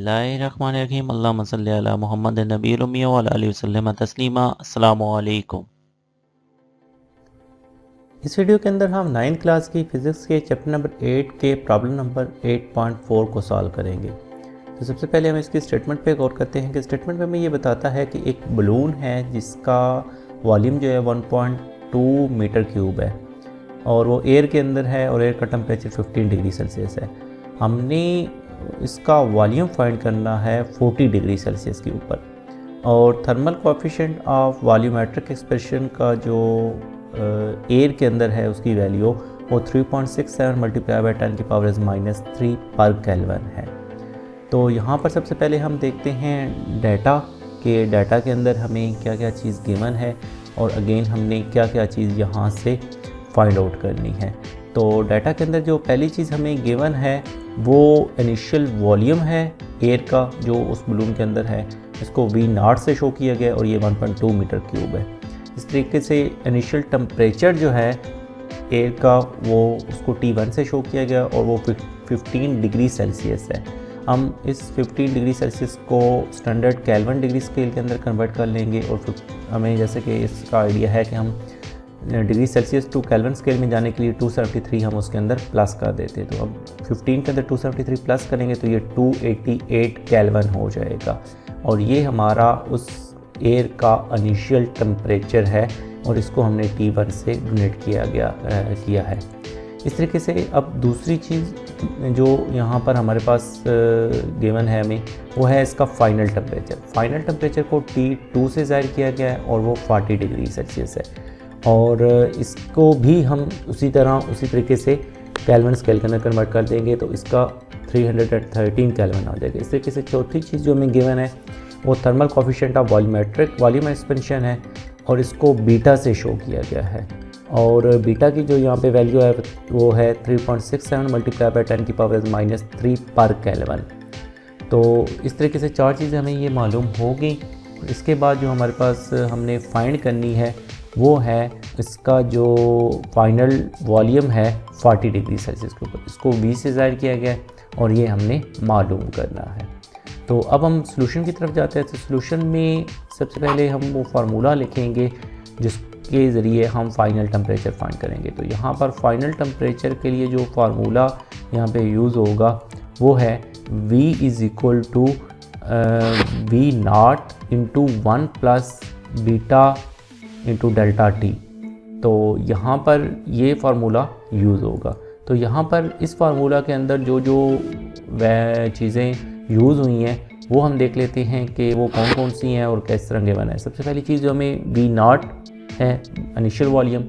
बिस्मिल्लाहिर्रहमानिर्रहीम अल्लाहुम्मा सल्लि अला मुहम्मद नबील उम्मी व अला आलिहि वसल्लम तस्लीमा। अस्सलामु अलैकुम। इस वीडियो के अंदर हम 9th क्लास की फ़िज़िक्स के चैप्टर नंबर 8 के प्रॉब्लम नंबर 8.4 को सॉल्व करेंगे। तो सबसे पहले हम इसकी स्टेटमेंट पे गौर करते हैं कि स्टेटमेंट में हमें ये बताता है कि एक बलून है जिसका वॉल्यूम जो है 1.2 मीटर क्यूब है और वो एयर के अंदर है और एयर का टेम्परेचर 15 डिग्री सेल्सियस है। हमने इसका वॉल्यूम फाइंड करना है 40 डिग्री सेल्सियस के ऊपर और thermal coefficient of volumetric expression का जो एयर के अंदर है उसकी वैल्यू वो 3.67 मल्टीप्लाई बाई 10⁻³ पर केल्विन है। तो यहाँ पर सबसे पहले हम देखते हैं डाटा के अंदर हमें क्या क्या चीज़ गिवन है और अगेन हमने क्या क्या चीज़ यहाँ से फाइंड आउट करनी है। तो डाटा के अंदर जो पहली चीज़ हमें गिवन है वो इनिशियल वॉल्यूम है एयर का जो उस बलून के अंदर है, इसको V0 से शो किया गया और ये 1.2 मीटर क्यूब है। इस तरीके से इनिशियल टेम्परेचर जो है एयर का वो उसको T1 से शो किया गया और वो 15 डिग्री सेल्सियस है। हम इस 15 डिग्री सेल्सियस को स्टैंडर्ड केल्विन डिग्री स्केल के अंदर कन्वर्ट कर लेंगे और फिर हमें जैसे कि इसका आइडिया है कि हम degree Celsius to Kelvin scale में जाने के लिए 273 हम उसके अंदर प्लस कर देते। तो अब 15 के अंदर 273 प्लस करेंगे तो ये 288 केल्विन हो जाएगा और ये हमारा उस एयर का इनिशियल टेम्परेचर है और इसको हमने T1 से यूनिट किया है। इस तरीके से अब दूसरी चीज़ जो यहाँ पर हमारे पास गिवन है हमें वो है इसका फाइनल टेम्परेचर। फाइनल टेम्परेचर को T2 से ज़ाहिर किया गया है और वो 40 डिग्री सेल्सियस है और इसको भी हम उसी तरीके से केल्विन स्केल के अंदर कन्वर्ट कर देंगे तो इसका 313 केल्विन आ जाएगा। इस तरीके से चौथी चीज़ जो हमें गिवन है वो thermal coefficient of volume expansion है और इसको बीटा से शो किया गया है और बीटा की जो यहाँ पे वैल्यू है वो है 3.67 मल्टीप्लाई बाई 10⁻³ पर केल्विन। तो इस तरीके से चार चीज़ें हमें ये मालूम होगी। इसके बाद जो हमारे पास हमने फाइंड करनी है वो है इसका जो फाइनल वॉल्यूम है 40 डिग्री सेल्सियस के ऊपर, इसको V से ज़ाहिर किया गया है और ये हमने मालूम करना है। तो अब हम सॉल्यूशन की तरफ जाते हैं। तो सॉल्यूशन में सबसे पहले हम वो फार्मूला लिखेंगे जिसके ज़रिए हम फाइनल टेम्परेचर फाइंड करेंगे। तो यहाँ पर फाइनल टेम्परेचर के लिए जो फार्मूला यहाँ पे यूज़ होगा वो है V = V0 × 1 + beta × delta T। तो यहाँ पर ये फार्मूला यूज़ होगा। तो यहाँ पर इस फार्मूला के अंदर जो वह चीज़ें यूज़ हुई हैं वो हम देख लेते हैं कि वो कौन कौन सी हैं और किस तरह गिवन है। सबसे पहली चीज़ जो हमें V0 है इनिशियल वॉल्यूम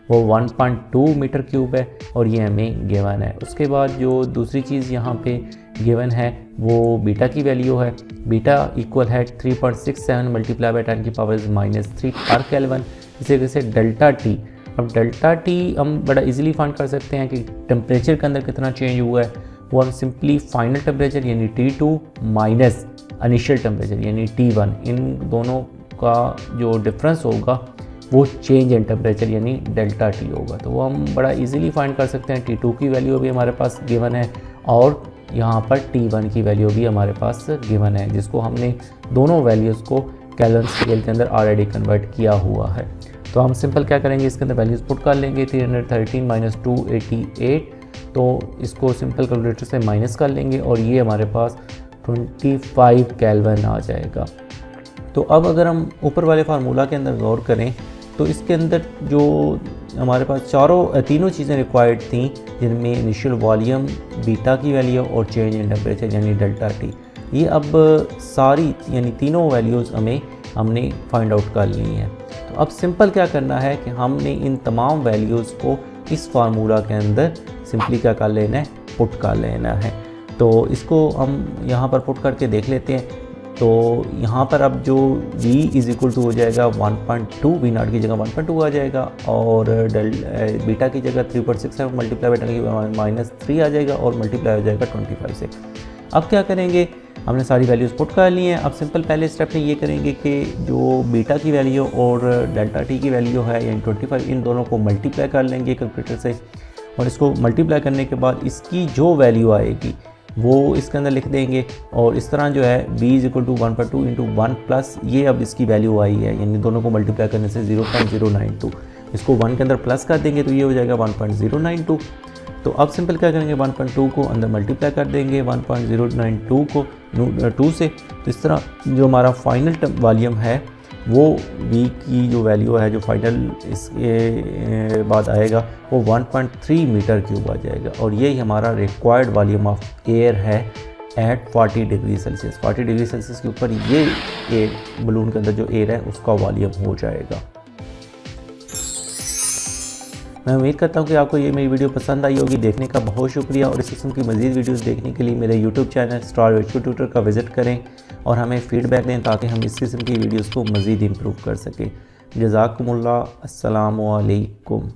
वो 1.2 मीटर क्यूब है और ये हमें गिवन है। उसके बाद जो दूसरी चीज़ यहाँ पे गिवन है वो बीटा की वैल्यू है। बीटा इक्वल है 3.67 मल्टीप्लाई बाई 10⁻³ पर केल्विन। इसी तरीके से डेल्टा T, अब डेल्टा T हम बड़ा इजीली फाइंड कर सकते हैं कि टेम्परेचर के अंदर कितना चेंज हुआ है। वो हम सिंपली फाइनल टेम्परेचर यानी T2 माइनस इनिशियल टेम्परेचर यानी T1, इन दोनों का जो डिफरेंस होगा वो चेंज इन टेम्परेचर यानी डेल्टा T होगा। तो वो हम बड़ा इजीली फाइंड कर सकते हैं। T2 की वैल्यू भी हमारे पास गिवन है और यहाँ पर T1 की वैल्यू भी हमारे पास गिवन है जिसको हमने दोनों वैल्यूज़ को केल्विन स्केल के अंदर ऑलरेडी कन्वर्ट किया हुआ है। तो हम सिंपल क्या करेंगे, इसके अंदर वैल्यूज़ पुट कर लेंगे। 313 - 288, तो इसको सिंपल कैलकुलेटर से माइनस कर लेंगे और ये हमारे पास 25 केल्विन आ जाएगा। तो अब अगर हम ऊपर वाले फार्मूला के अंदर गौर करें तो इसके अंदर जो हमारे पास तीनों चीज़ें रिक्वायर्ड थी जिनमें इनिशियल वॉल्यूम, बीटा की वैल्यू और चेंज इन टेम्परेचर यानी डेल्टा T, ये अब सारी यानी तीनों वैल्यूज़ हमने फाइंड आउट कर ली हैं। तो अब सिंपल क्या करना है कि हमने इन तमाम वैल्यूज़ को इस फार्मूला के अंदर सिंपली क्या कर लेना है, पुट कर लेना है। तो इसको हम यहाँ पर पुट करके देख लेते हैं। तो यहाँ पर अब जो V = हो जाएगा 1.2, V0 की जगह 1.2 आ जाएगा और बीटा की जगह 3.67 मल्टीप्लाई बाई 10⁻³ आ जाएगा और मल्टीप्लाई हो जाएगा 25 से। अब क्या करेंगे, हमने सारी वैल्यूज़ पुट कर ली हैं। अब सिंपल पहले स्टेप में ये करेंगे कि जो बीटा की वैल्यू और डेल्टा T की वैल्यू है यानी 25, इन दोनों को मल्टीप्लाई कर लेंगे कैलकुलेटर से और इसको मल्टीप्लाई करने के बाद इसकी जो वैल्यू आएगी वो इसके अंदर लिख देंगे। और इस तरह जो है b is equal to 1.2 into 1 plus ये अब इसकी वैल्यू आई है, यानी दोनों को मल्टीप्लाई करने से 0.092, इसको 1 के अंदर प्लस कर देंगे तो ये हो जाएगा 1.092। तो अब सिंपल क्या करेंगे, 1.2 को अंदर मल्टीप्लाई कर देंगे 1.092 को 2 से। तो इस तरह जो हमारा फाइनल वॉल्यूम है वो v की जो वैल्यू है, जो फाइनल इसके बाद आएगा वो 1.3 मीटर क्यूब आ जाएगा। और यही हमारा रिक्वायर्ड वॉल्यूम ऑफ एयर है at 40 degree Celsius. 40 degree Celsius के ऊपर ये एयर बलून के अंदर जो एयर है उसका वॉल्यूम हो जाएगा। मैं उम्मीद करता हूँ कि आपको ये मेरी वीडियो पसंद आई होगी। देखने का बहुत शुक्रिया, और इस किस्म की मज़ीद वीडियोस देखने के लिए मेरे YouTube channel star virtual tutor का विज़िट करें और हमें फ़ीडबैक दें ताकि हम इस किस्म की वीडियोस को मज़ीद इम्प्रूव कर सकें। जज़ाकुमुल्लाह, अस्सलामु अलैकुम।